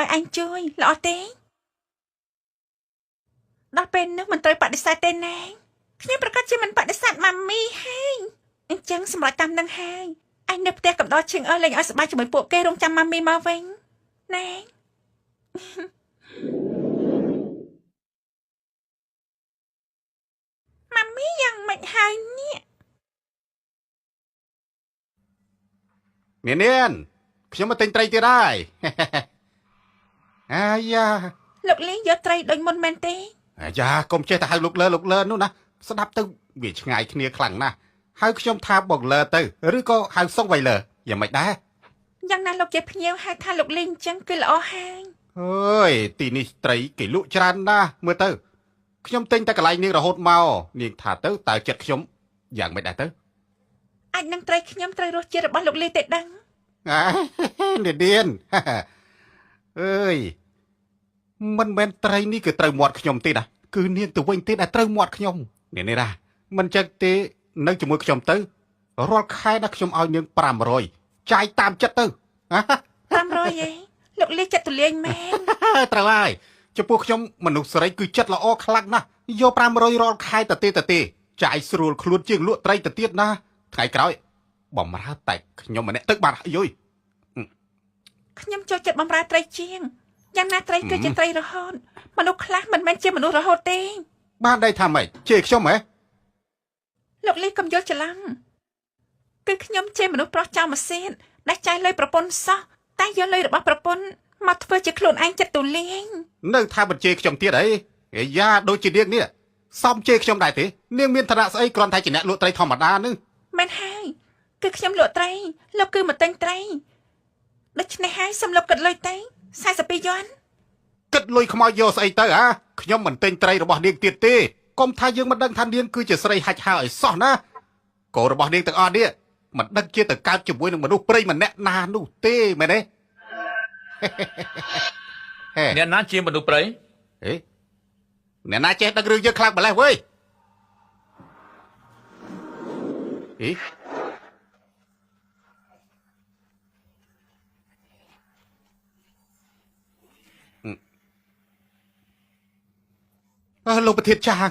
ឲ្យអញជួយល្អទេដល់ពេលនោះមិនត្រូវបដិសេធទេណាខ្ញុំប្រកាសជាមិនបដិសេធម៉ាមីហើយអញ្ចឹងសម្រាប់តាមនឹងហើយអញនៅផ្ទះកំដរឈឹងអើលេងឲ្យសប្បាយជាមួយពួកគេរងចាំម៉ាមីមកវិញណាម៉ាមីយ៉ាងមិនហើយនេះនាងខ្ញុំមកទិញត្រីទៀតហើយអាយ៉ាលោកលីយកត្រីដូចមុនមែនទេអាយ៉ាកុំចេះតែហៅលោកលើនោះណាស្ដាប់ទៅវាឆ្ងាយគ្នាខ្លាំងណាស់ហៅខ្ញុំថាបងលើទៅឬក៏ហៅសុងវៃលើយ៉ាងម៉េចដែរយ៉ាងណាលោកជាភ្ញៀវហៅថាលោកលីអញ្ចឹងគឺល្អហើយអើយទីនេះត្រីគេលក់ច្រើនណាស់មើលទៅខ្ញុំទិញតែកន្លែងនាងរហូតមកនាងថាទៅតើចិត្តខ្ញុំយ៉ាងម៉េចដែរទៅអាចនឹងត្រីខ្ញុំត្រូវរសជាតិរបស់លោកលីទេដឹងនាងអើយមិនមែនត្រីនេះគឺត្រូវមាត់ខ្ញុំទេណាគឺនាងទៅវិញទេដែលត្រូវមាត់ខ្ញុំនាងនេះណាមិនចឹងទេនៅជាមួយខ្ញុំទៅរាល់ខែណាខ្ញុំឲ្យនាង500ចាយតាមចិត្តទៅ500ឯងលោកលីចិត្តទូលាយមែនត្រូវហើយចំពោះខ្ញុំមនុស្សស្រីគឺចិត្តល្អខ្លាំងណាស់យក500រាល់ខែទៅចាយស្រួលខ្លួនជាងលក់ត្រីទៅទៀតណាថ្ងៃក្រោយបំរើតែខ្ញុំម្នាក់ទឹកបាត់អើយខ្ញុំចូលចិត្តបំរើត្រីជាងយ៉ាងណាត្រីគឺជាត្រីរហូតមនុស្សខ្លះមិនមែនជាមនុស្សរហូតទេបានដៃថាម៉េចជេរខ្ញុំហ៎លោកលីកុំយល់ច្រឡំគឺខ្ញុំជាមនុស្សប្រុសចោលម៉ាស៊ីនដែលចាយលុយប្រពន្ធសោះតែយកលុយរបស់ប្រពន្ធមកធ្វើជាខ្លួនឯងចិត្តទូលាយនៅថាបញ្ជេរខ្ញុំទៀតអីអាយ៉ាដូចជានាងនេះសំជេរខ្ញុំដែរទេនាងមានឋានៈស្អីគ្រាន់តែជាអ្នកលក់ត្រីធម្មតានឹងមែនហើយគឺខ្ញុំលក់ត្រីលោកគឺមកទិញត្រីដូច្នេះហើយសំលោកគិតលុយទៅ42យន់គិតលុយខ្មោចយកស្អីទៅខ្ញុំមិនទិញត្រីរបស់នាងទៀតទេកុំថាយើងមិនដឹងថានាងគឺជាស្រីហាច់ហើឲ្យសោះណាកូនរបស់នាងទាំងអស់នេះមិនដឹងជាទៅកើតជាមួយនឹងមនុស្សព្រៃម្នាក់ណានោះទេមែនទេអ្នកណាជាមនុស្សព្រៃអ្នកណាចេះដឹងរឿងយើងខ្លាំងម្លេះវើយលោកប្រធានចាង